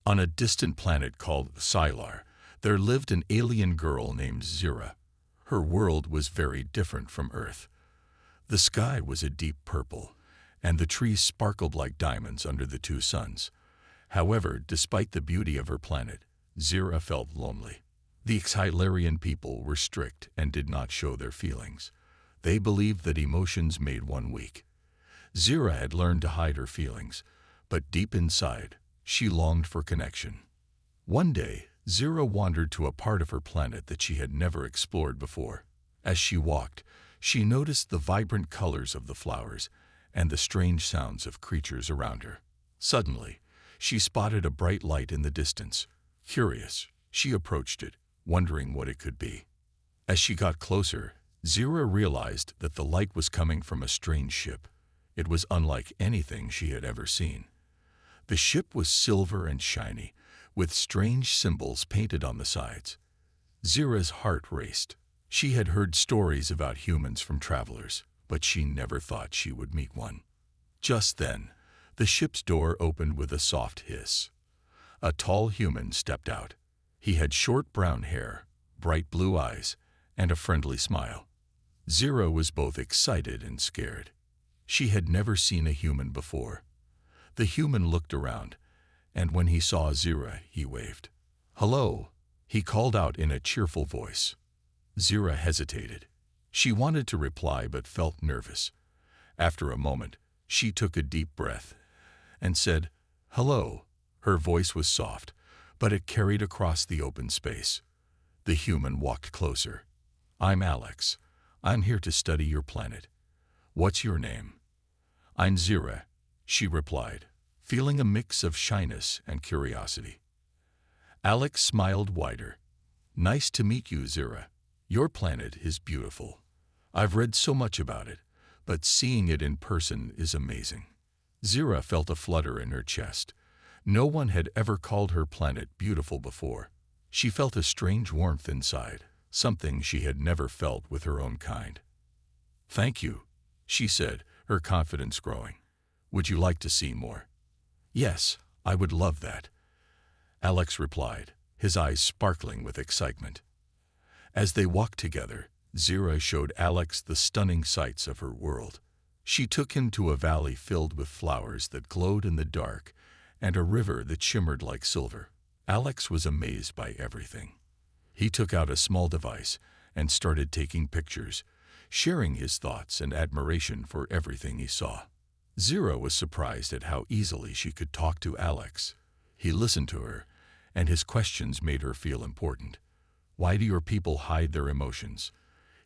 On a distant planet called Sylar, there lived an alien girl named Zira. Her world was very different from Earth. The sky was a deep purple, and the trees sparkled like diamonds under the two suns. However, despite the beauty of her planet, Zira felt lonely. The Xylarian people were strict and did not show their feelings. They believed that emotions made one weak. Zira had learned to hide her feelings, but deep inside, she longed for connection. One day, Zira wandered to a part of her planet that she had never explored before. As she walked, she noticed the vibrant colors of the flowers and the strange sounds of creatures around her. Suddenly, she spotted a bright light in the distance. Curious, she approached it, wondering what it could be. As she got closer, Zira realized that the light was coming from a strange ship. It was unlike anything she had ever seen. The ship was silver and shiny, with strange symbols painted on the sides. Zira's heart raced. She had heard stories about humans from travelers, but she never thought she would meet one. Just then, the ship's door opened with a soft hiss. A tall human stepped out. He had short brown hair, bright blue eyes, and a friendly smile. Zira was both excited and scared. She had never seen a human before. The human looked around, and when he saw Zira, he waved. "Hello," he called out in a cheerful voice. Zira hesitated. She wanted to reply but felt nervous. After a moment, she took a deep breath and said, "Hello." Her voice was soft, but it carried across the open space. The human walked closer. "I'm Alex. I'm here to study your planet. What's your name?" "I'm Zira," she replied, feeling a mix of shyness and curiosity. Alex smiled wider. "Nice to meet you, Zira. Your planet is beautiful. I've read so much about it, but seeing it in person is amazing." Zira felt a flutter in her chest. No one had ever called her planet beautiful before. She felt a strange warmth inside, something she had never felt with her own kind. "Thank you," she said, her confidence growing. "Would you like to see more?" "Yes, I would love that," Alex replied, his eyes sparkling with excitement. As they walked together, Zira showed Alex the stunning sights of her world. She took him to a valley filled with flowers that glowed in the dark and a river that shimmered like silver. Alex was amazed by everything. He took out a small device and started taking pictures, sharing his thoughts and admiration for everything he saw. Zira was surprised at how easily she could talk to Alex. He listened to her, and his questions made her feel important. "Why do your people hide their emotions?"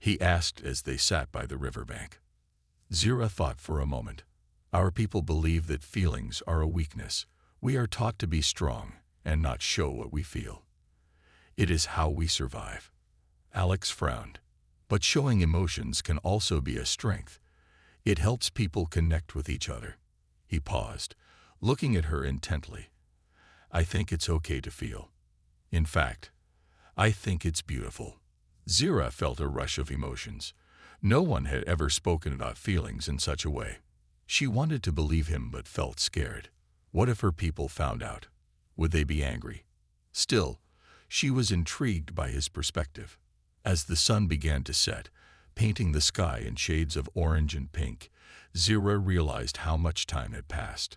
he asked as they sat by the riverbank. Zira thought for a moment. "Our people believe that feelings are a weakness. We are taught to be strong and not show what we feel. It is how we survive." Alex frowned. "But showing emotions can also be a strength. It helps people connect with each other." He paused, looking at her intently. "I think it's okay to feel. In fact, I think it's beautiful." Zira felt a rush of emotions. No one had ever spoken about feelings in such a way. She wanted to believe him but felt scared. What if her people found out? Would they be angry? Still, she was intrigued by his perspective. As the sun began to set, painting the sky in shades of orange and pink, Zira realized how much time had passed.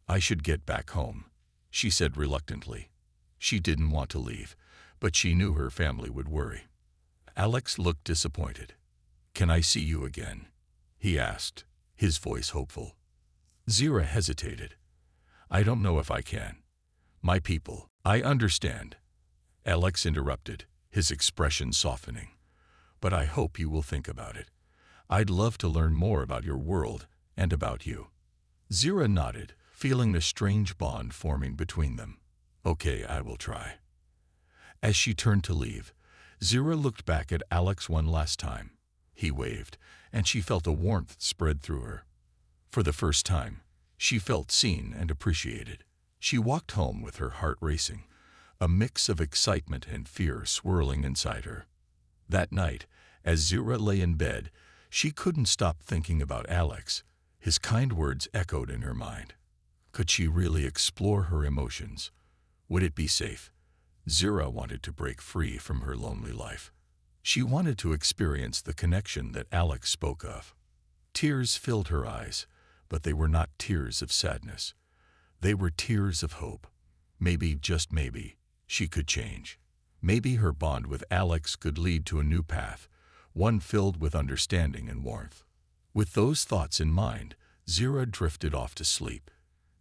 "I should get back home," she said reluctantly. She didn't want to leave, but she knew her family would worry. Alex looked disappointed. "Can I see you again?" he asked, his voice hopeful. Zira hesitated. "I don't know if I can. My people." "I understand," Alex interrupted, his expression softening. "But I hope you will think about it. I'd love to learn more about your world and about you." Zira nodded, feeling a strange bond forming between them. "Okay, I will try." As she turned to leave, Zira looked back at Alex one last time. He waved, and she felt a warmth spread through her. For the first time, she felt seen and appreciated. She walked home with her heart racing, a mix of excitement and fear swirling inside her. That night, as Zira lay in bed, she couldn't stop thinking about Alex. His kind words echoed in her mind. Could she really explore her emotions? Would it be safe? Zira wanted to break free from her lonely life. She wanted to experience the connection that Alex spoke of. Tears filled her eyes, but they were not tears of sadness. They were tears of hope. Maybe, just maybe, she could change. Maybe her bond with Alex could lead to a new path, one filled with understanding and warmth. With those thoughts in mind, Zira drifted off to sleep,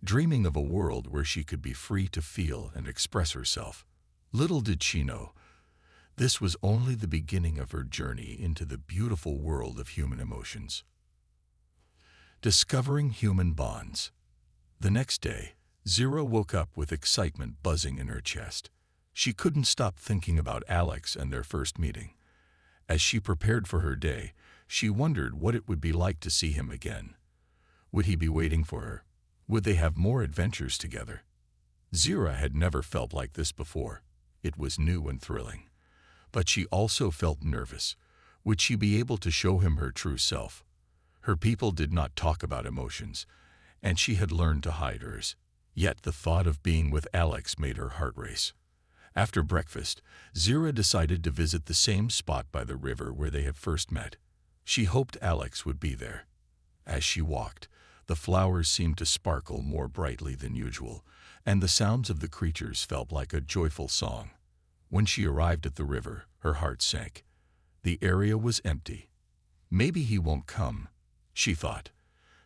dreaming of a world where she could be free to feel and express herself. Little did she know, this was only the beginning of her journey into the beautiful world of human emotions. Discovering human bonds. The next day, Zira woke up with excitement buzzing in her chest. She couldn't stop thinking about Alex and their first meeting. As she prepared for her day, she wondered what it would be like to see him again. Would he be waiting for her? Would they have more adventures together? Zira had never felt like this before. It was new and thrilling. But she also felt nervous. Would she be able to show him her true self? Her people did not talk about emotions, and she had learned to hide hers. Yet the thought of being with Alex made her heart race. After breakfast, Zira decided to visit the same spot by the river where they had first met. She hoped Alex would be there. As she walked, the flowers seemed to sparkle more brightly than usual, and the sounds of the creatures felt like a joyful song. When she arrived at the river, her heart sank. The area was empty. Maybe he won't come, she thought,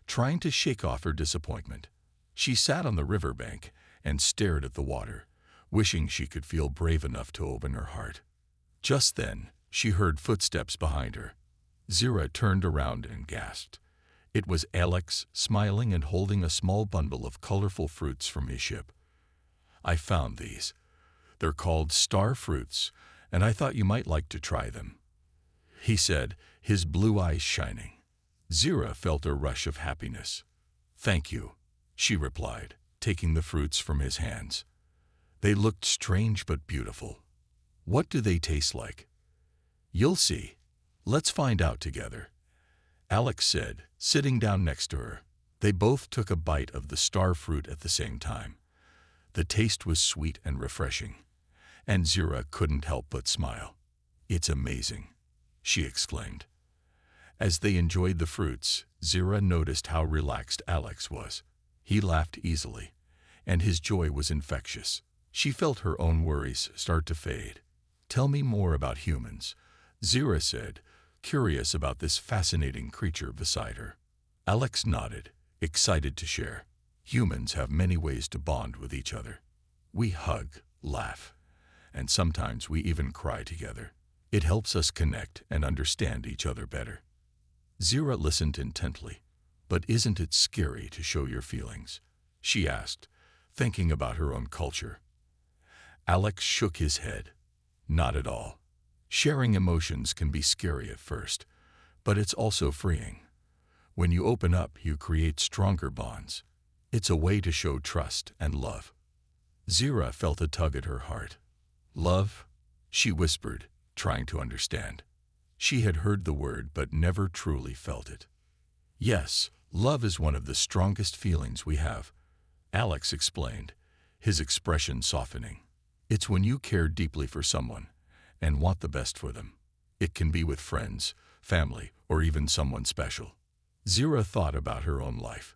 trying to shake off her disappointment. She sat on the riverbank and stared at the water, wishing she could feel brave enough to open her heart. Just then, she heard footsteps behind her. Zira turned around and gasped. It was Alex, smiling and holding a small bundle of colorful fruits from his ship. "I found these. They're called star fruits, and I thought you might like to try them," he said, his blue eyes shining. Zira felt a rush of happiness. "Thank you," she replied, taking the fruits from his hands. They looked strange but beautiful. "What do they taste like?" "You'll see. Let's find out together," Alex said, sitting down next to her. They both took a bite of the star fruit at the same time. The taste was sweet and refreshing, and Zira couldn't help but smile. "It's amazing," she exclaimed. As they enjoyed the fruits, Zira noticed how relaxed Alex was. He laughed easily, and his joy was infectious. She felt her own worries start to fade. "Tell me more about humans," Zira said, curious about this fascinating creature beside her. Alex nodded, excited to share. "Humans have many ways to bond with each other. We hug, laugh, and sometimes we even cry together. It helps us connect and understand each other better." Zira listened intently. "But isn't it scary to show your feelings?" she asked, thinking about her own culture. Alex shook his head. "Not at all. Sharing emotions can be scary at first, but it's also freeing. When you open up, you create stronger bonds. It's a way to show trust and love." Zira felt a tug at her heart. "Love?" she whispered, trying to understand. She had heard the word but never truly felt it. "Yes, love is one of the strongest feelings we have," Alex explained, his expression softening. "It's when you care deeply for someone and want the best for them. It can be with friends, family, or even someone special." Zira thought about her own life.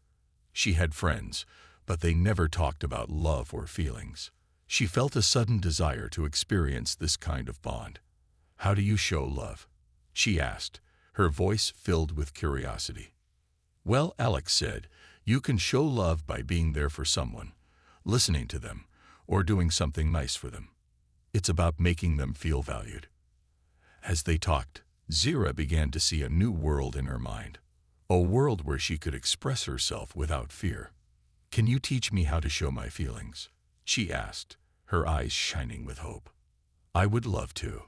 She had friends, but they never talked about love or feelings. She felt a sudden desire to experience this kind of bond. "How do you show love?" she asked, her voice filled with curiosity. "Well," Alex said, "you can show love by being there for someone, listening to them, or doing something nice for them. It's about making them feel valued." As they talked, Zira began to see a new world in her mind, a world where she could express herself without fear. "Can you teach me how to show my feelings?" she asked, her eyes shining with hope. "I would love to,"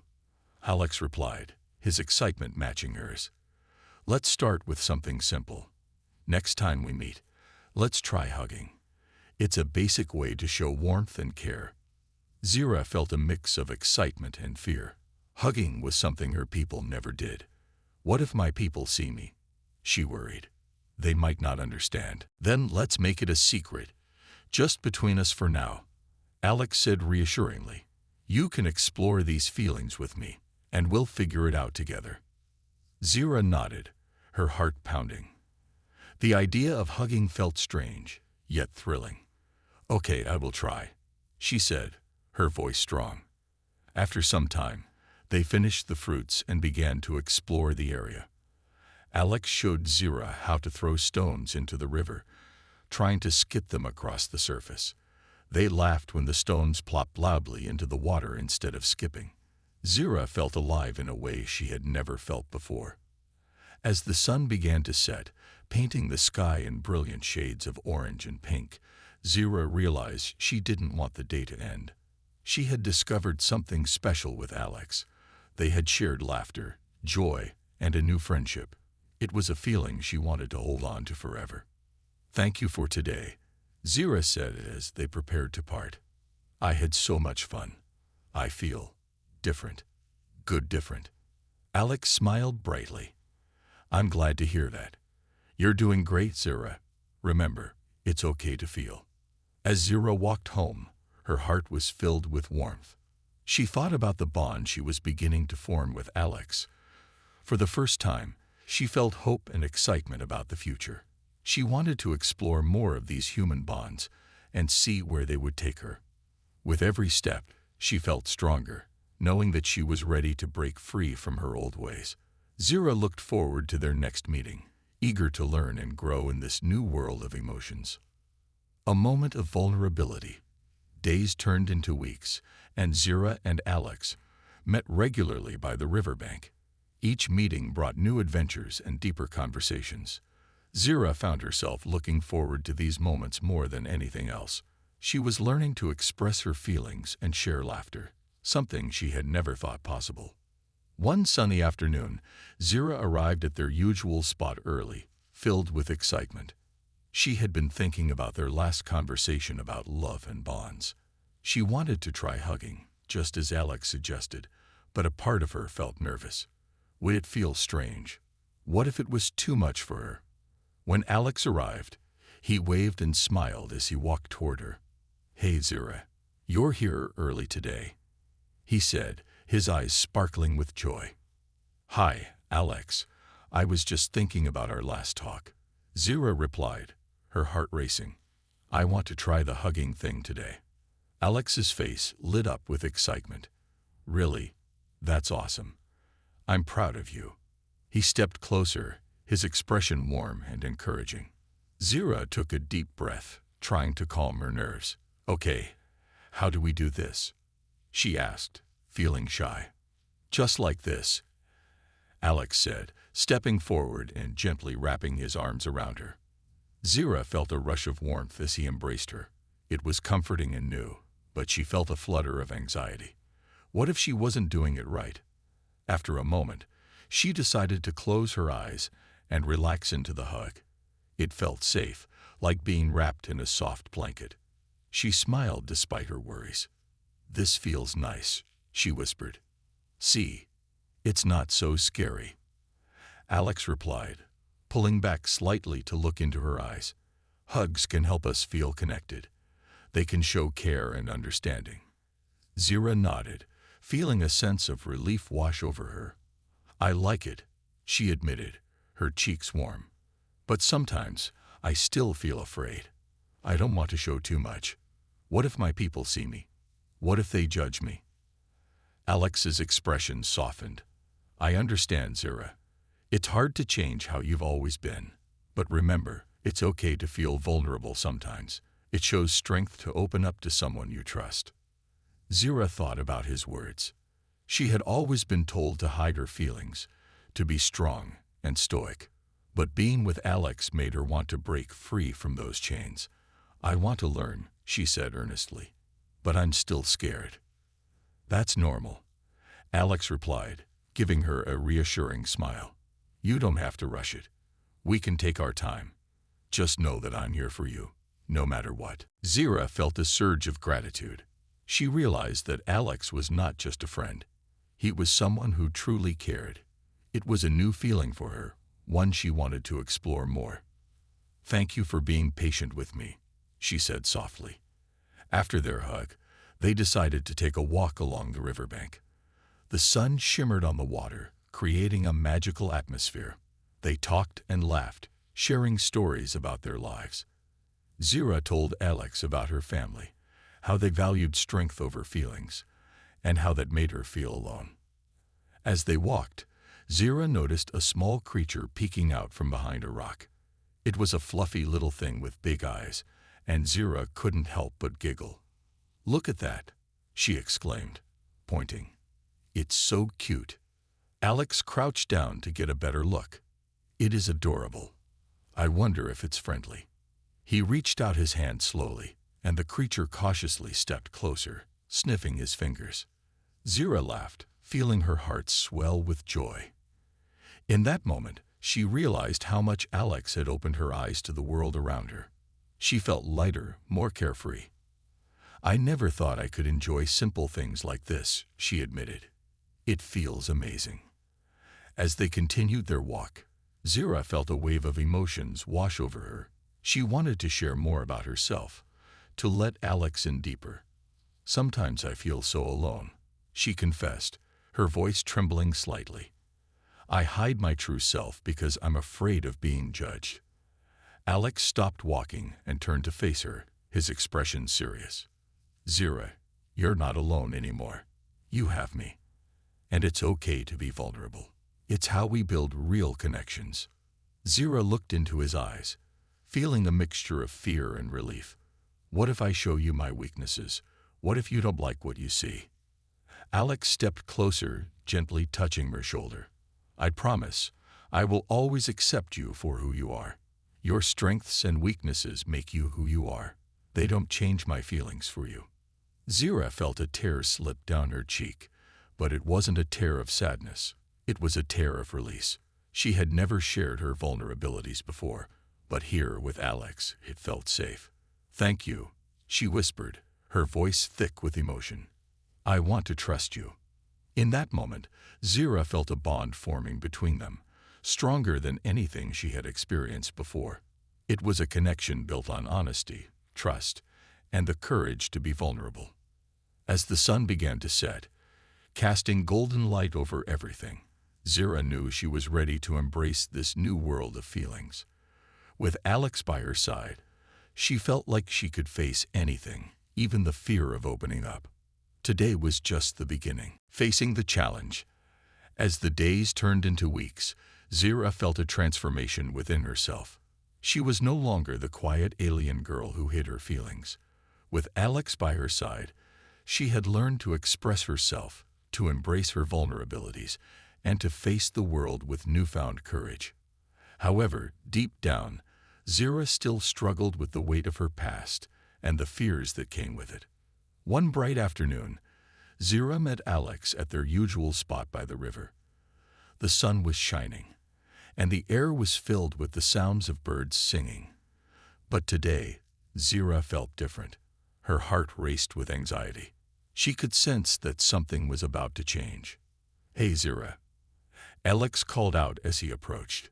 Alex replied, his excitement matching hers. "Let's start with something simple. Next time we meet, let's try hugging. It's a basic way to show warmth and care." Zira felt a mix of excitement and fear. Hugging was something her people never did. "What if my people see me?" she worried. "They might not understand." "Then let's make it a secret, just between us for now," Alex said reassuringly. You can explore these feelings with me, and we'll figure it out together. Zira nodded, her heart pounding. The idea of hugging felt strange, yet thrilling. Okay, I will try, she said, her voice strong. After some time, they finished the fruits and began to explore the area. Alex showed Zira how to throw stones into the river, trying to skip them across the surface. They laughed when the stones plopped loudly into the water instead of skipping. Zira felt alive in a way she had never felt before. As the sun began to set, painting the sky in brilliant shades of orange and pink, Zira realized she didn't want the day to end. She had discovered something special with Alex. They had shared laughter, joy, and a new friendship. It was a feeling she wanted to hold on to forever. Thank you for today, Zira said as they prepared to part. I had so much fun. I feel different. Good different. Alex smiled brightly. I'm glad to hear that. You're doing great, Zira. Remember, it's okay to feel. As Zira walked home, her heart was filled with warmth. She thought about the bond she was beginning to form with Alex. For the first time, she felt hope and excitement about the future. She wanted to explore more of these human bonds and see where they would take her. With every step, she felt stronger, knowing that she was ready to break free from her old ways. Zira looked forward to their next meeting, eager to learn and grow in this new world of emotions. A moment of vulnerability. Days turned into weeks, and Zira and Alex met regularly by the riverbank. Each meeting brought new adventures and deeper conversations. Zira found herself looking forward to these moments more than anything else. She was learning to express her feelings and share laughter, something she had never thought possible. One sunny afternoon, Zira arrived at their usual spot early, filled with excitement. She had been thinking about their last conversation about love and bonds. She wanted to try hugging, just as Alex suggested, but a part of her felt nervous. Would it feel strange? What if it was too much for her? When Alex arrived, he waved and smiled as he walked toward her. Hey, Zira, you're here early today, he said, his eyes sparkling with joy. Hi, Alex. I was just thinking about our last talk, Zira replied, her heart racing. I want to try the hugging thing today. Alex's face lit up with excitement. Really? That's awesome. I'm proud of you. He stepped closer, his expression warm and encouraging. Zira took a deep breath, trying to calm her nerves. Okay, how do we do this? She asked, feeling shy. Just like this, Alex said, stepping forward and gently wrapping his arms around her. Zira felt a rush of warmth as he embraced her. It was comforting and new, but she felt a flutter of anxiety. What if she wasn't doing it right? After a moment, she decided to close her eyes and relax into the hug. It felt safe, like being wrapped in a soft blanket. She smiled despite her worries. This feels nice, she whispered. See, it's not so scary. Alex replied, pulling back slightly to look into her eyes. Hugs can help us feel connected. They can show care and understanding. Zira nodded, feeling a sense of relief wash over her. I like it, she admitted, her cheeks warm. But sometimes I still feel afraid. I don't want to show too much. What if my people see me? What if they judge me? Alex's expression softened. I understand, Zira. It's hard to change how you've always been. But remember, it's okay to feel vulnerable sometimes. It shows strength to open up to someone you trust. Zira thought about his words. She had always been told to hide her feelings, to be strong and stoic. But being with Alex made her want to break free from those chains. I want to learn, she said earnestly. But I'm still scared. That's normal, Alex replied, giving her a reassuring smile. You don't have to rush it. We can take our time. Just know that I'm here for you, no matter what. Zira felt a surge of gratitude. She realized that Alex was not just a friend. He was someone who truly cared. It was a new feeling for her, one she wanted to explore more. Thank you for being patient with me, she said softly. After their hug, They decided to take a walk along the riverbank. The sun shimmered on the water, creating a magical atmosphere. They talked and laughed, sharing stories about their lives. Zira told Alex about her family, how they valued strength over feelings, and how that made her feel alone. As they walked, Zira noticed a small creature peeking out from behind a rock. It was a fluffy little thing with big eyes, and Zira couldn't help but giggle. "Look at that," she exclaimed, pointing. "It's so cute." Alex crouched down to get a better look. "It is adorable. I wonder if it's friendly." He reached out his hand slowly, and the creature cautiously stepped closer, sniffing his fingers. Zira laughed, feeling her heart swell with joy. In that moment, she realized how much Alex had opened her eyes to the world around her. She felt lighter, more carefree. "I never thought I could enjoy simple things like this," she admitted. "It feels amazing." As they continued their walk, Zira felt a wave of emotions wash over her. She wanted to share more about herself, to let Alex in deeper. "Sometimes I feel so alone," she confessed, her voice trembling slightly. "I hide my true self because I'm afraid of being judged." Alex stopped walking and turned to face her, his expression serious. "Zira, you're not alone anymore. You have me. And it's okay to be vulnerable. It's how we build real connections." Zira looked into his eyes, feeling a mixture of fear and relief. "What if I show you my weaknesses? What if you don't like what you see?" Alex stepped closer, gently touching her shoulder. "I promise, I will always accept you for who you are. Your strengths and weaknesses make you who you are. They don't change my feelings for you." Zira felt a tear slip down her cheek, but it wasn't a tear of sadness. It was a tear of release. She had never shared her vulnerabilities before, but here with Alex, it felt safe. "Thank you," she whispered, her voice thick with emotion. "I want to trust you." In that moment, Zira felt a bond forming between them, stronger than anything she had experienced before. It was a connection built on honesty, trust, and the courage to be vulnerable. As the sun began to set, casting golden light over everything, Zira knew she was ready to embrace this new world of feelings. With Alex by her side, she felt like she could face anything, even the fear of opening up. Today was just the beginning. Facing the challenge. As the days turned into weeks, Zira felt a transformation within herself. She was no longer the quiet alien girl who hid her feelings. With Alex by her side, she had learned to express herself, to embrace her vulnerabilities, and to face the world with newfound courage. However, deep down, Zira still struggled with the weight of her past and the fears that came with it. One bright afternoon, Zira met Alex at their usual spot by the river. The sun was shining, and the air was filled with the sounds of birds singing. But today, Zira felt different. Her heart raced with anxiety. She could sense that something was about to change. "Hey, Zira," Alex called out as he approached.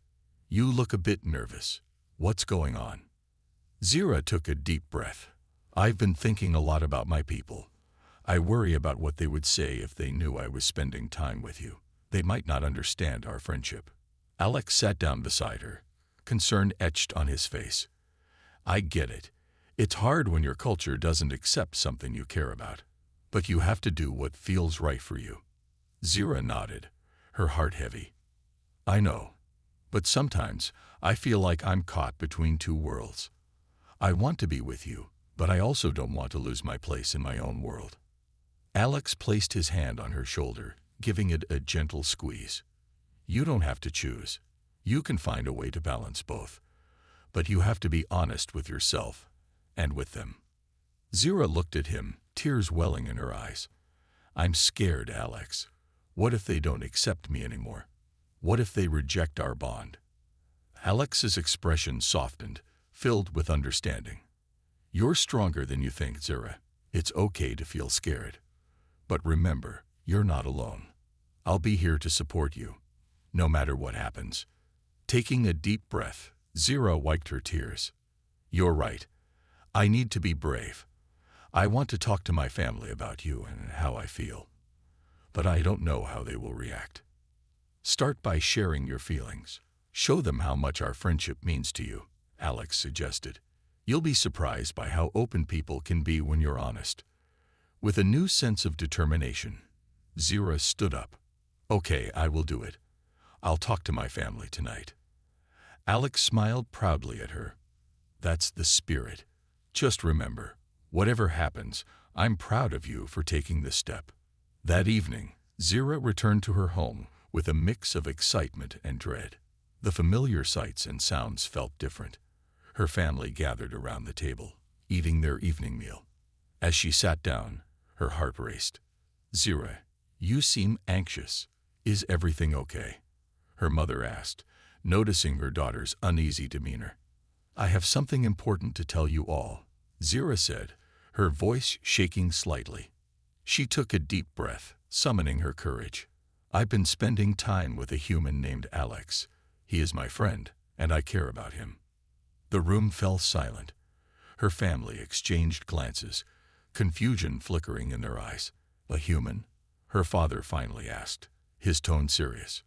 "You look a bit nervous. What's going on?" Zira took a deep breath. "I've been thinking a lot about my people. I worry about what they would say if they knew I was spending time with you. They might not understand our friendship." Alex sat down beside her, concern etched on his face. "I get it. It's hard when your culture doesn't accept something you care about. But you have to do what feels right for you." Zira nodded, her heart heavy. "I know. But sometimes I feel like I'm caught between two worlds. I want to be with you, but I also don't want to lose my place in my own world." Alex placed his hand on her shoulder, giving it a gentle squeeze. "You don't have to choose. You can find a way to balance both. But you have to be honest with yourself and with them." Zira looked at him, tears welling in her eyes. "I'm scared, Alex. What if they don't accept me anymore? What if they reject our bond?" Alex's expression softened, filled with understanding. "You're stronger than you think, Zira. It's okay to feel scared. But remember, you're not alone. I'll be here to support you, no matter what happens." Taking a deep breath, Zira wiped her tears. "You're right. I need to be brave. I want to talk to my family about you and how I feel, but I don't know how they will react. Start by sharing your feelings. Show them how much our friendship means to you, Alex suggested. You'll be surprised by how open people can be when you're honest. With a new sense of determination, Zira stood up. Okay, I will do it. I'll talk to my family tonight. Alex smiled proudly at her. That's the spirit. Just remember, whatever happens, I'm proud of you for taking this step. That evening, Zira returned to her home with a mix of excitement and dread. The familiar sights and sounds felt different. Her family gathered around the table, eating their evening meal. As she sat down, her heart raced. Zira, you seem anxious. Is everything okay? Her mother asked, noticing her daughter's uneasy demeanor. I have something important to tell you all, Zira said, her voice shaking slightly. She took a deep breath, summoning her courage. I've been spending time with a human named Alex. He is my friend, and I care about him. The room fell silent. Her family exchanged glances, confusion flickering in their eyes. A human? Her father finally asked, his tone serious.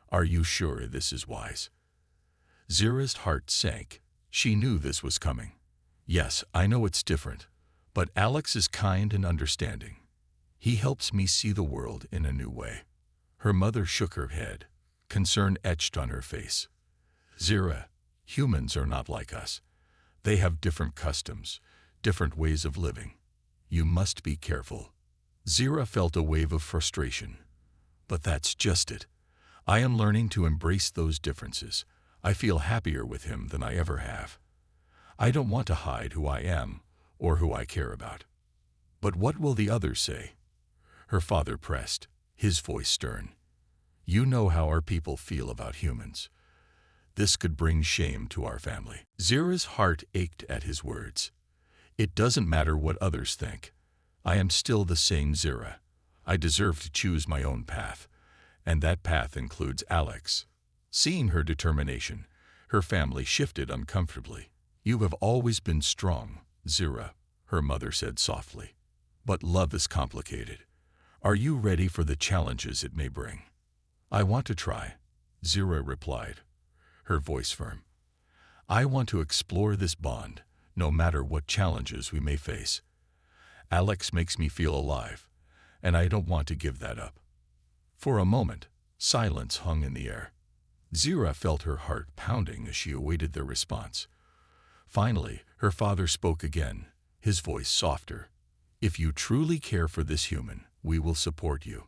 Are you sure this is wise? Zira's heart sank. She knew this was coming. Yes, I know it's different, but Alex is kind and understanding. He helps me see the world in a new way. Her mother shook her head, concern etched on her face. Zira, humans are not like us. They have different customs, different ways of living. You must be careful. Zira felt a wave of frustration. But that's just it. I am learning to embrace those differences. I feel happier with him than I ever have. I don't want to hide who I am or who I care about. But what will the others say? Her father pressed, his voice stern. You know how our people feel about humans. This could bring shame to our family. Zira's heart ached at his words. It doesn't matter what others think. I am still the same Zira. I deserve to choose my own path, and that path includes Alex. Seeing her determination, her family shifted uncomfortably. You have always been strong, Zira, her mother said softly. But love is complicated. Are you ready for the challenges it may bring? I want to try, Zira replied, her voice firm. I want to explore this bond, no matter what challenges we may face. Alex makes me feel alive, and I don't want to give that up. For a moment, silence hung in the air. Zira felt her heart pounding as she awaited their response. Finally, her father spoke again, his voice softer. If you truly care for this human, we will support you.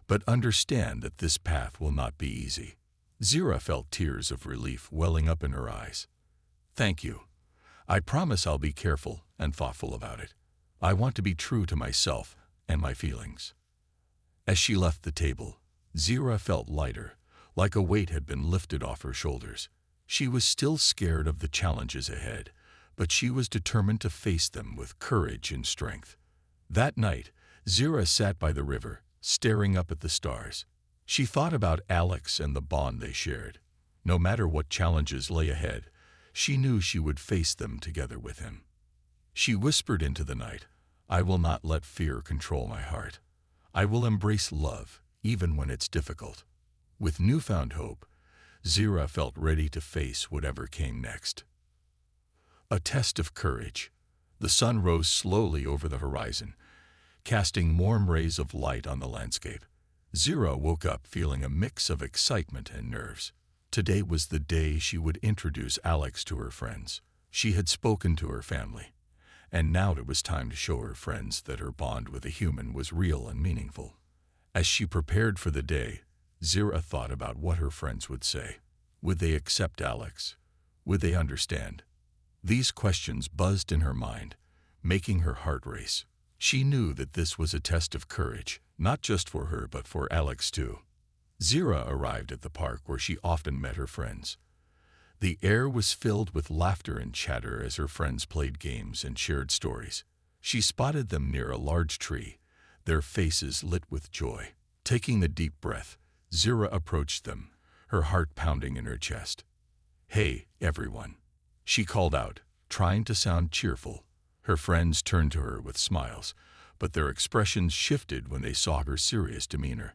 But understand that this path will not be easy. Zira felt tears of relief welling up in her eyes. Thank you. I promise I'll be careful and thoughtful about it. I want to be true to myself and my feelings. As she left the table, Zira felt lighter, like a weight had been lifted off her shoulders. She was still scared of the challenges ahead, but she was determined to face them with courage and strength. That night, Zira sat by the river, staring up at the stars. She thought about Alex and the bond they shared. No matter what challenges lay ahead, she knew she would face them together with him. She whispered into the night, I will not let fear control my heart. I will embrace love, even when it's difficult. With newfound hope, Zira felt ready to face whatever came next. A test of courage. The sun rose slowly over the horizon, casting warm rays of light on the landscape. Zira woke up feeling a mix of excitement and nerves. Today was the day she would introduce Alex to her friends. She had spoken to her family, and now it was time to show her friends that her bond with a human was real and meaningful. As she prepared for the day, Zira thought about what her friends would say. Would they accept Alex? Would they understand? These questions buzzed in her mind, making her heart race. She knew that this was a test of courage, not just for her but for Alex too. Zira arrived at the park where she often met her friends. The air was filled with laughter and chatter as her friends played games and shared stories. She spotted them near a large tree, their faces lit with joy. Taking a deep breath, Zira approached them, her heart pounding in her chest. Hey, everyone, she called out, trying to sound cheerful. Her friends turned to her with smiles, but their expressions shifted when they saw her serious demeanor.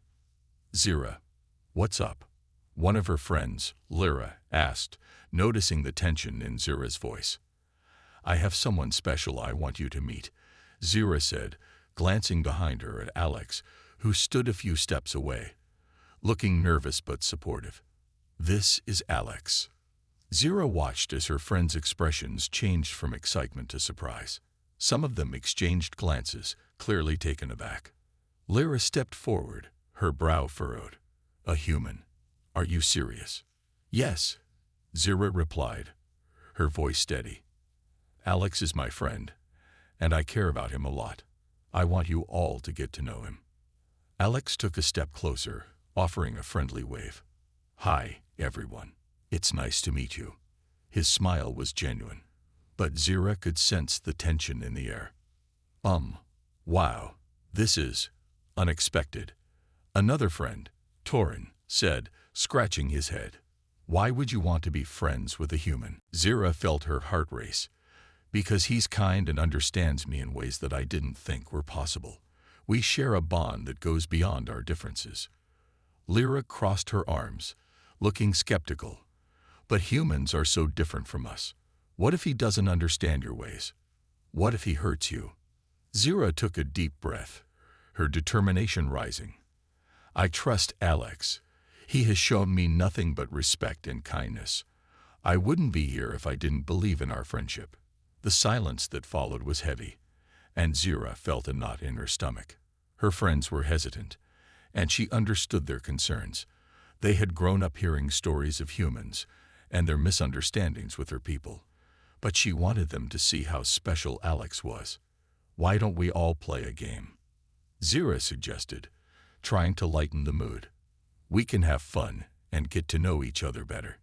"Zira, what's up?" one of her friends, Lyra, asked, noticing the tension in Zira's voice. "I have someone special I want you to meet," Zira said, glancing behind her at Alex, who stood a few steps away, looking nervous but supportive. "This is Alex." Zira watched as her friends' expressions changed from excitement to surprise. Some of them exchanged glances, clearly taken aback. Lyra stepped forward, her brow furrowed. "A human. Are you serious?" "Yes," Zira replied, her voice steady. "Alex is my friend, and I care about him a lot. I want you all to get to know him." Alex took a step closer, offering a friendly wave. "Hi, everyone. It's nice to meet you." His smile was genuine, but Zira could sense the tension in the air. Wow, this is unexpected," another friend, Torin, said, scratching his head. "Why would you want to be friends with a human?" Zira felt her heart race. "Because he's kind and understands me in ways that I didn't think were possible. We share a bond that goes beyond our differences." Lyra crossed her arms, looking skeptical. "But humans are so different from us. What if he doesn't understand your ways? What if he hurts you?" Zira took a deep breath, her determination rising. "I trust Alex. He has shown me nothing but respect and kindness. I wouldn't be here if I didn't believe in our friendship." The silence that followed was heavy, and Zira felt a knot in her stomach. Her friends were hesitant, and she understood their concerns. They had grown up hearing stories of humans and their misunderstandings with her people. But she wanted them to see how special Alex was. "Why don't we all play a game?" Zira suggested, trying to lighten the mood. "We can have fun and get to know each other better."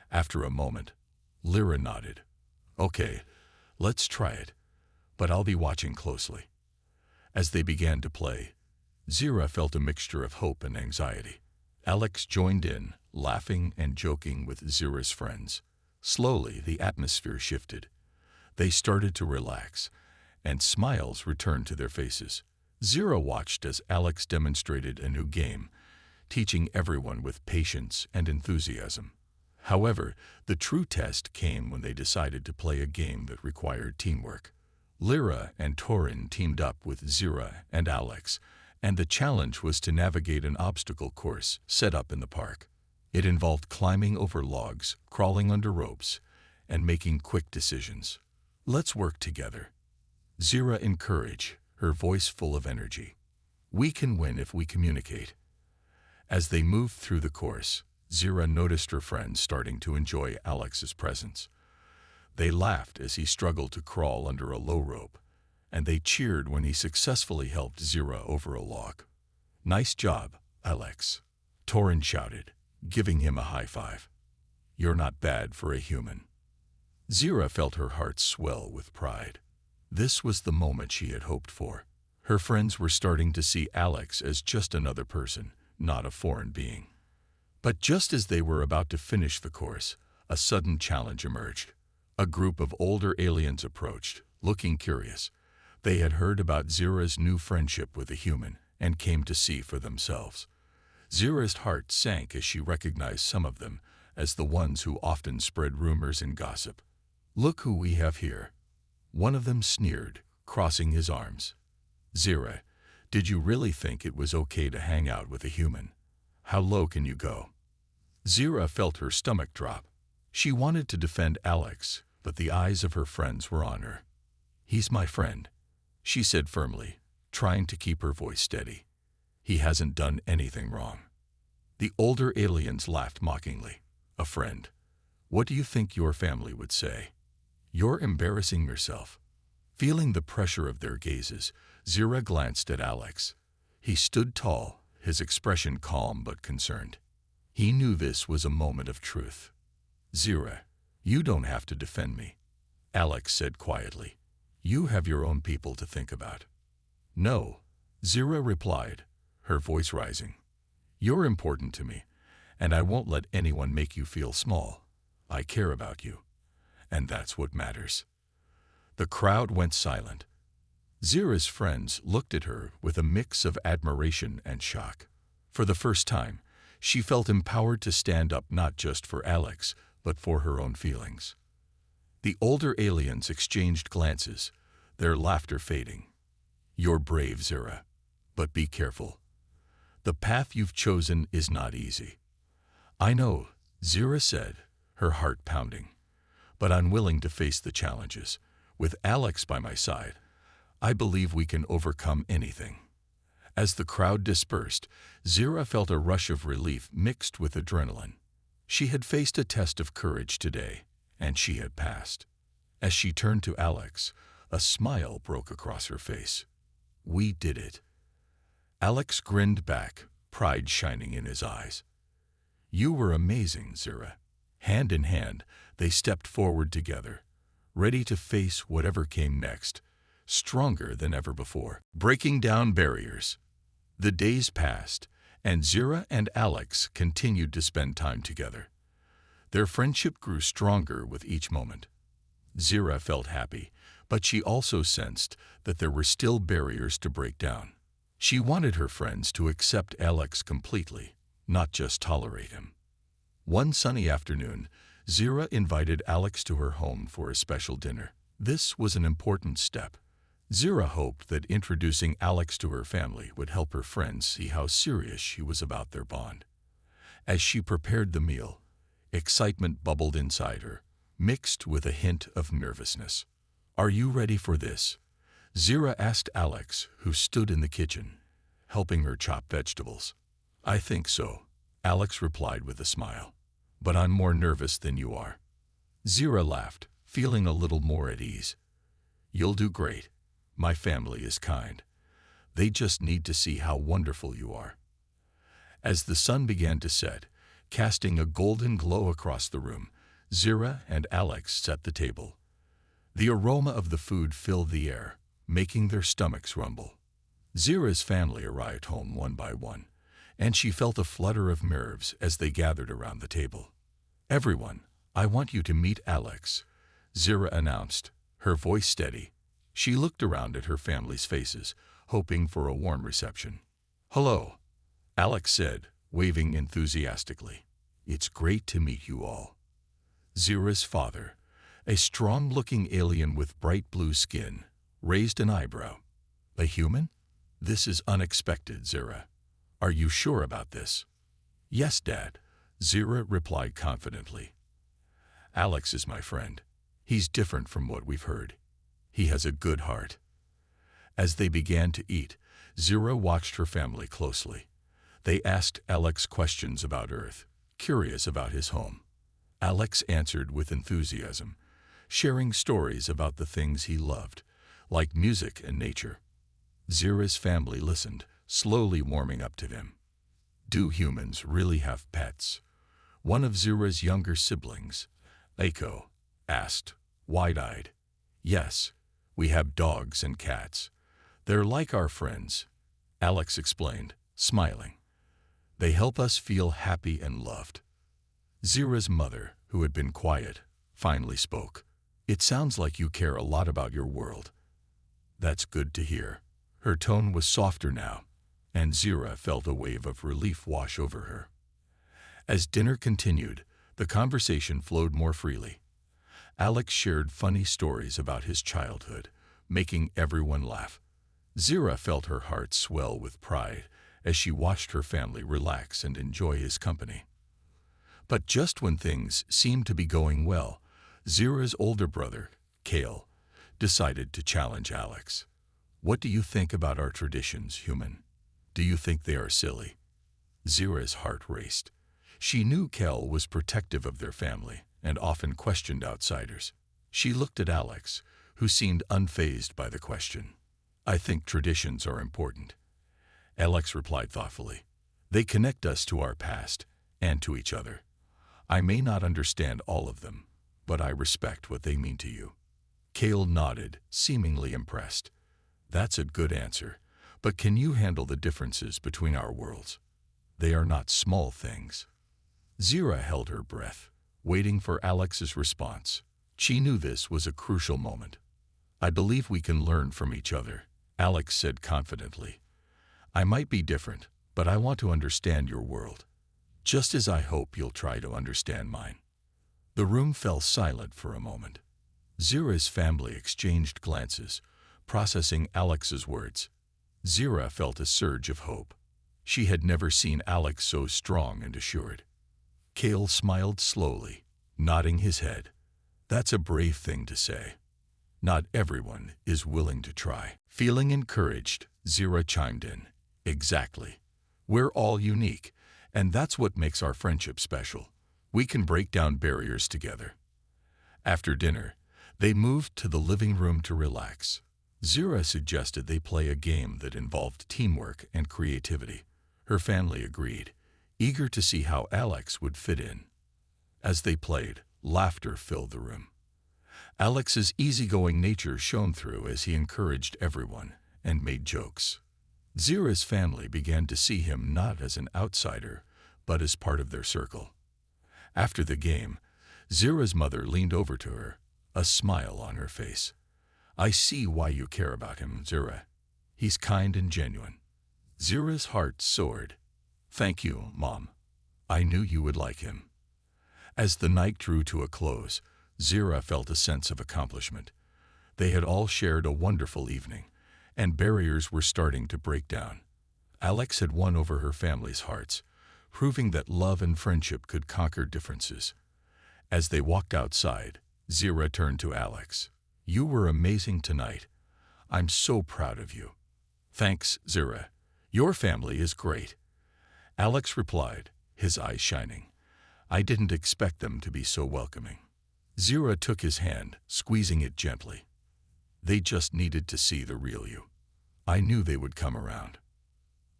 After a moment, Lyra nodded. "Okay, let's try it, but I'll be watching closely." As they began to play, Zira felt a mixture of hope and anxiety. Alex joined in, laughing and joking with Zira's friends. Slowly, the atmosphere shifted. They started to relax, and smiles returned to their faces. Zira watched as Alex demonstrated a new game, teaching everyone with patience and enthusiasm. However, the true test came when they decided to play a game that required teamwork. Lyra and Torin teamed up with Zira and Alex, and the challenge was to navigate an obstacle course set up in the park. It involved climbing over logs, crawling under ropes, and making quick decisions. "Let's work together," Zira encouraged, her voice full of energy. "We can win if we communicate." As they moved through the course, Zira noticed her friends starting to enjoy Alex's presence. They laughed as he struggled to crawl under a low rope, and they cheered when he successfully helped Zira over a log. "Nice job, Alex," Torin shouted, giving him a high five. "You're not bad for a human." Zira felt her heart swell with pride. This was the moment she had hoped for. Her friends were starting to see Alex as just another person, not a foreign being. But just as they were about to finish the course, a sudden challenge emerged. A group of older aliens approached, looking curious. They had heard about Zira's new friendship with a human and came to see for themselves. Zira's heart sank as she recognized some of them as the ones who often spread rumors and gossip. "Look who we have here," one of them sneered, crossing his arms. "Zira, did you really think it was okay to hang out with a human? How low can you go?" Zira felt her stomach drop. She wanted to defend Alex, but the eyes of her friends were on her. "He's my friend," she said firmly, trying to keep her voice steady. "He hasn't done anything wrong." The older aliens laughed mockingly. "A friend? What do you think your family would say? You're embarrassing yourself." Feeling the pressure of their gazes, Zira glanced at Alex. He stood tall, his expression calm but concerned. He knew this was a moment of truth. "Zira, you don't have to defend me," Alex said quietly. "You have your own people to think about." "No," Zira replied, her voice rising. "You're important to me, and I won't let anyone make you feel small. I care about you, and that's what matters." The crowd went silent. Zira's friends looked at her with a mix of admiration and shock. For the first time, she felt empowered to stand up not just for Alex, but for her own feelings. The older aliens exchanged glances, their laughter fading. "You're brave, Zira, but be careful. The path you've chosen is not easy." "I know," Zira said, her heart pounding, "but unwilling to face the challenges. With Alex by my side, I believe we can overcome anything." As the crowd dispersed, Zira felt a rush of relief mixed with adrenaline. She had faced a test of courage today, and she had passed. As she turned to Alex, a smile broke across her face. "We did it." Alex grinned back, pride shining in his eyes. "You were amazing, Zira." Hand in hand, they stepped forward together, ready to face whatever came next, stronger than ever before. Breaking down barriers. The days passed, and Zira and Alex continued to spend time together. Their friendship grew stronger with each moment. Zira felt happy, but she also sensed that there were still barriers to break down. She wanted her friends to accept Alex completely, not just tolerate him. One sunny afternoon, Zira invited Alex to her home for a special dinner. This was an important step. Zira hoped that introducing Alex to her family would help her friends see how serious she was about their bond. As she prepared the meal, excitement bubbled inside her, mixed with a hint of nervousness. "Are you ready for this?" Zira asked Alex, who stood in the kitchen, helping her chop vegetables. "I think so," Alex replied with a smile. "But I'm more nervous than you are." Zira laughed, feeling a little more at ease. "You'll do great. My family is kind. They just need to see how wonderful you are." As the sun began to set, casting a golden glow across the room, Zira and Alex set the table. The aroma of the food filled the air, making their stomachs rumble. Zira's family arrived home one by one, and she felt a flutter of nerves as they gathered around the table. "Everyone, I want you to meet Alex," Zira announced, her voice steady. She looked around at her family's faces, hoping for a warm reception. "Hello," Alex said, waving enthusiastically. "It's great to meet you all." Zira's father, a strong-looking alien with bright blue skin, raised an eyebrow. "A human? This is unexpected, Zira. Are you sure about this?" "Yes, Dad," Zira replied confidently. "Alex is my friend. He's different from what we've heard. He has a good heart." As they began to eat, Zira watched her family closely. They asked Alex questions about Earth, curious about his home. Alex answered with enthusiasm, sharing stories about the things he loved, like music and nature. Zira's family listened, slowly warming up to him. "Do humans really have pets?" One of Zira's younger siblings, Aiko, asked, wide-eyed. "Yes, we have dogs and cats. They're like our friends," Alex explained, smiling. "They help us feel happy and loved." Zira's mother, who had been quiet, finally spoke. "It sounds like you care a lot about your world." "That's good to hear." Her tone was softer now, and Zira felt a wave of relief wash over her. As dinner continued, the conversation flowed more freely. Alex shared funny stories about his childhood, making everyone laugh. Zira felt her heart swell with pride as she watched her family relax and enjoy his company. But just when things seemed to be going well, Zira's older brother, Kale, decided to challenge Alex. "What do you think about our traditions, human? Do you think they are silly?" Zira's heart raced. She knew Kale was protective of their family and often questioned outsiders. She looked at Alex, who seemed unfazed by the question. "I think traditions are important," Alex replied thoughtfully. "They connect us to our past and to each other. I may not understand all of them, but I respect what they mean to you." Kale nodded, seemingly impressed. "That's a good answer, but can you handle the differences between our worlds? They are not small things." Zira held her breath, waiting for Alex's response. She knew this was a crucial moment. I believe we can learn from each other, Alex said confidently. I might be different, but I want to understand your world, just as I hope you'll try to understand mine. The room fell silent for a moment. Zira's family exchanged glances, processing Alex's words. Zira felt a surge of hope. She had never seen Alex so strong and assured. Kale smiled slowly, nodding his head. That's a brave thing to say. Not everyone is willing to try. Feeling encouraged, Zira chimed in. Exactly. We're all unique, and that's what makes our friendship special. We can break down barriers together. After dinner, they moved to the living room to relax. Zira suggested they play a game that involved teamwork and creativity. Her family agreed, eager to see how Alex would fit in. As they played, laughter filled the room. Alex's easygoing nature shone through as he encouraged everyone and made jokes. Zira's family began to see him not as an outsider, but as part of their circle. After the game, Zira's mother leaned over to her, a smile on her face. I see why you care about him, Zira. He's kind and genuine. Zira's heart soared. Thank you, Mom. I knew you would like him. As the night drew to a close, Zira felt a sense of accomplishment. They had all shared a wonderful evening, and barriers were starting to break down. Alex had won over her family's hearts, proving that love and friendship could conquer differences. As they walked outside, Zira turned to Alex. You were amazing tonight. I'm so proud of you. Thanks, Zira. Your family is great. Alex replied, his eyes shining. I didn't expect them to be so welcoming. Zira took his hand, squeezing it gently. They just needed to see the real you. I knew they would come around.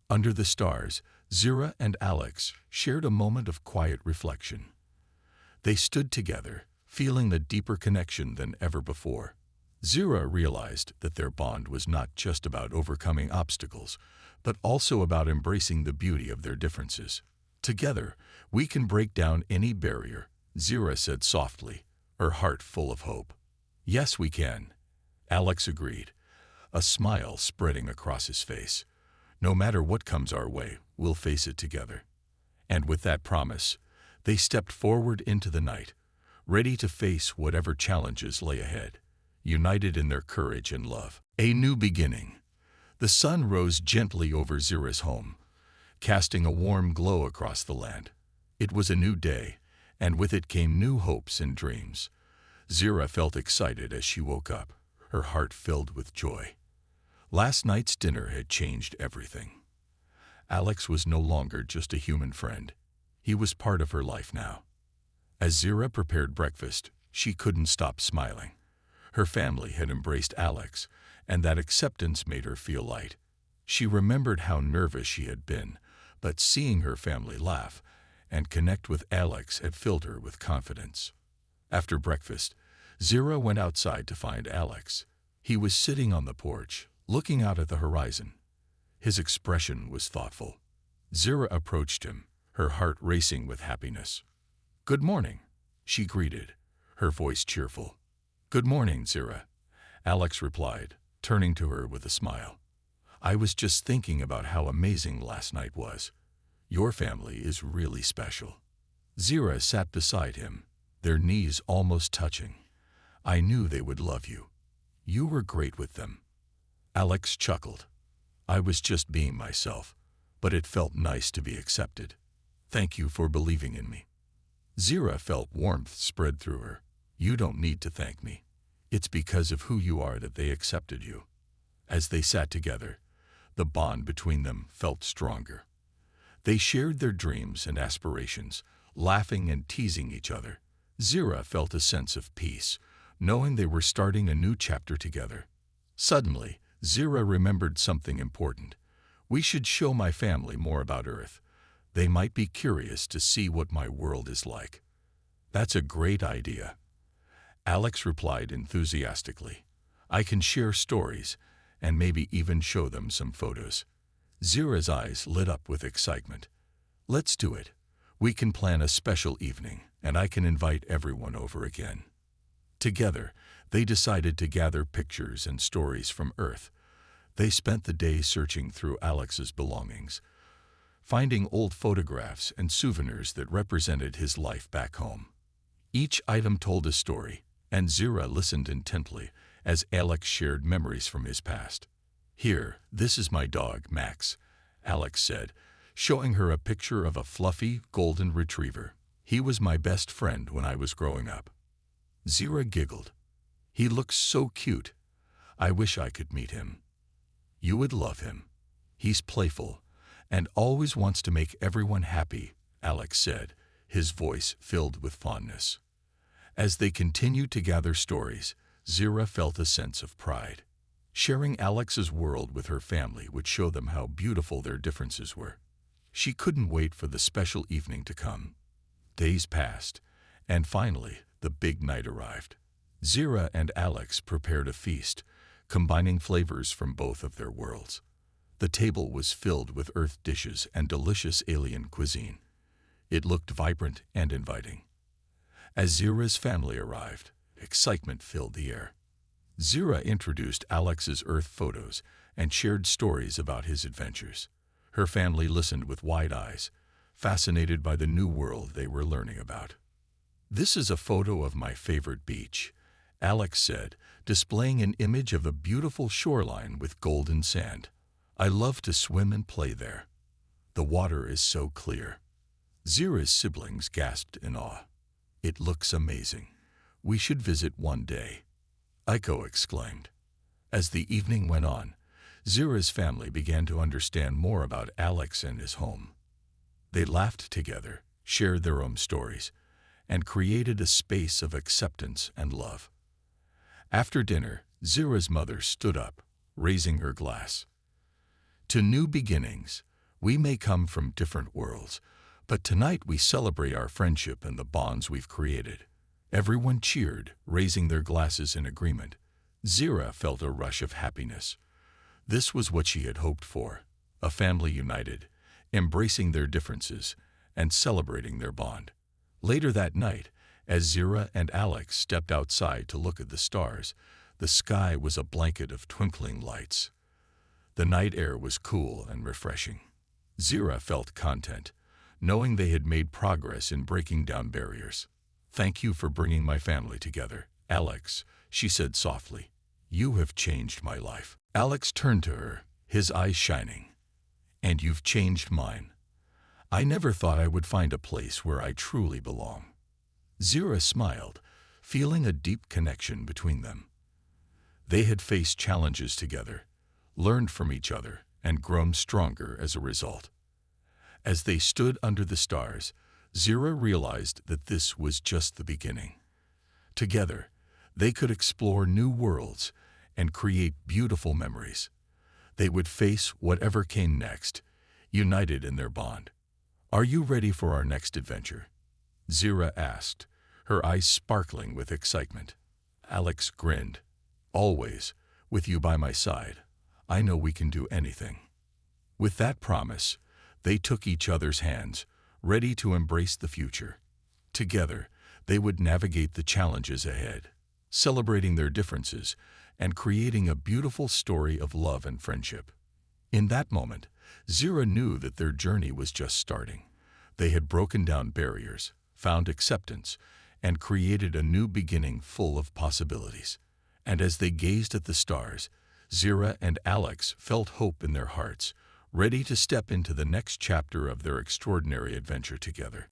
Under the stars, Zira and Alex shared a moment of quiet reflection. They stood together, feeling a deeper connection than ever before. Zira realized that their bond was not just about overcoming obstacles, but also about embracing the beauty of their differences. Together, we can break down any barrier, Zira said softly, her heart full of hope. Yes, we can, Alex agreed, a smile spreading across his face. No matter what comes our way, we'll face it together. And with that promise, they stepped forward into the night, ready to face whatever challenges lay ahead, united in their courage and love. A new beginning. The sun rose gently over Zira's home, casting a warm glow across the land. It was a new day, and with it came new hopes and dreams. Zira felt excited as she woke up, her heart filled with joy. Last night's dinner had changed everything. Alex was no longer just a human friend. He was part of her life now. As Zira prepared breakfast, she couldn't stop smiling. Her family had embraced Alex, and that acceptance made her feel light. She remembered how nervous she had been, but seeing her family laugh and connect with Alex had filled her with confidence. After breakfast, Zira went outside to find Alex. He was sitting on the porch, looking out at the horizon. His expression was thoughtful. Zira approached him, her heart racing with happiness. Good morning, she greeted, her voice cheerful. Good morning, Zira, Alex replied, turning to her with a smile. I was just thinking about how amazing last night was. Your family is really special. Zira sat beside him, their knees almost touching. I knew they would love you. You were great with them. Alex chuckled. I was just being myself, but it felt nice to be accepted. Thank you for believing in me. Zira felt warmth spread through her. You don't need to thank me. It's because of who you are that they accepted you. As they sat together, the bond between them felt stronger. They shared their dreams and aspirations, laughing and teasing each other. Zira felt a sense of peace, knowing they were starting a new chapter together. Suddenly, Zira remembered something important. We should show my family more about Earth. They might be curious to see what my world is like. That's a great idea, Alex replied enthusiastically. I can share stories and maybe even show them some photos. Zira's eyes lit up with excitement. Let's do it. We can plan a special evening, and I can invite everyone over again. Together, They decided to gather pictures and stories from Earth. They spent the day searching through Alex's belongings, finding old photographs and souvenirs that represented his life back home. Each item told a story, and Zira listened intently as Alex shared memories from his past. "Here, this is my dog, Max," Alex said, showing her a picture of a fluffy golden retriever. "He was my best friend when I was growing up." Zira giggled. "He looks so cute. I wish I could meet him." "You would love him. He's playful and always wants to make everyone happy," Alex said, his voice filled with fondness. As they continued to gather stories, Zira felt a sense of pride. Sharing Alex's world with her family would show them how beautiful their differences were. She couldn't wait for the special evening to come. Days passed, and finally, the big night arrived. Zira and Alex prepared a feast, combining flavors from both of their worlds. The table was filled with Earth dishes and delicious alien cuisine. It looked vibrant and inviting. As Zira's family arrived, excitement filled the air. Zira introduced Alex's Earth photos and shared stories about his adventures. Her family listened with wide eyes, fascinated by the new world they were learning about. "This is a photo of my favorite beach," Alex said, displaying an image of a beautiful shoreline with golden sand. "I love to swim and play there. The water is so clear." Zira's siblings gasped in awe. "It looks amazing. We should visit one day," Aiko exclaimed. As the evening went on, Zira's family began to understand more about Alex and his home. They laughed together, shared their own stories, and created a space of acceptance and love. After dinner, Zira's mother stood up, raising her glass. "To new beginnings, we may come from different worlds, but tonight we celebrate our friendship and the bonds we've created." Everyone cheered, raising their glasses in agreement. Zira felt a rush of happiness. This was what she had hoped for, a family united, embracing their differences and celebrating their bond. Later that night, as Zira and Alex stepped outside to look at the stars, the sky was a blanket of twinkling lights. The night air was cool and refreshing. Zira felt content, knowing they had made progress in breaking down barriers. "Thank you for bringing my family together, Alex," she said softly. "You have changed my life." Alex turned to her, his eyes shining. "And you've changed mine. I never thought I would find a place where I truly belong." Zira smiled, feeling a deep connection between them. They had faced challenges together, learned from each other, and grown stronger as a result. As they stood under the stars, Zira realized that this was just the beginning. Together, they could explore new worlds and create beautiful memories. They would face whatever came next, united in their bond. "Are you ready for our next adventure?" Zira asked, her eyes sparkling with excitement. Alex grinned. "Always, with you by my side, I know we can do anything." With that promise, they took each other's hands, ready to embrace the future. Together, they would navigate the challenges ahead, celebrating their differences and creating a beautiful story of love and friendship. In that moment, Zira knew that their journey was just starting. They had broken down barriers, found acceptance, and created a new beginning full of possibilities. And as they gazed at the stars, Zira and Alex felt hope in their hearts, ready to step into the next chapter of their extraordinary adventure together.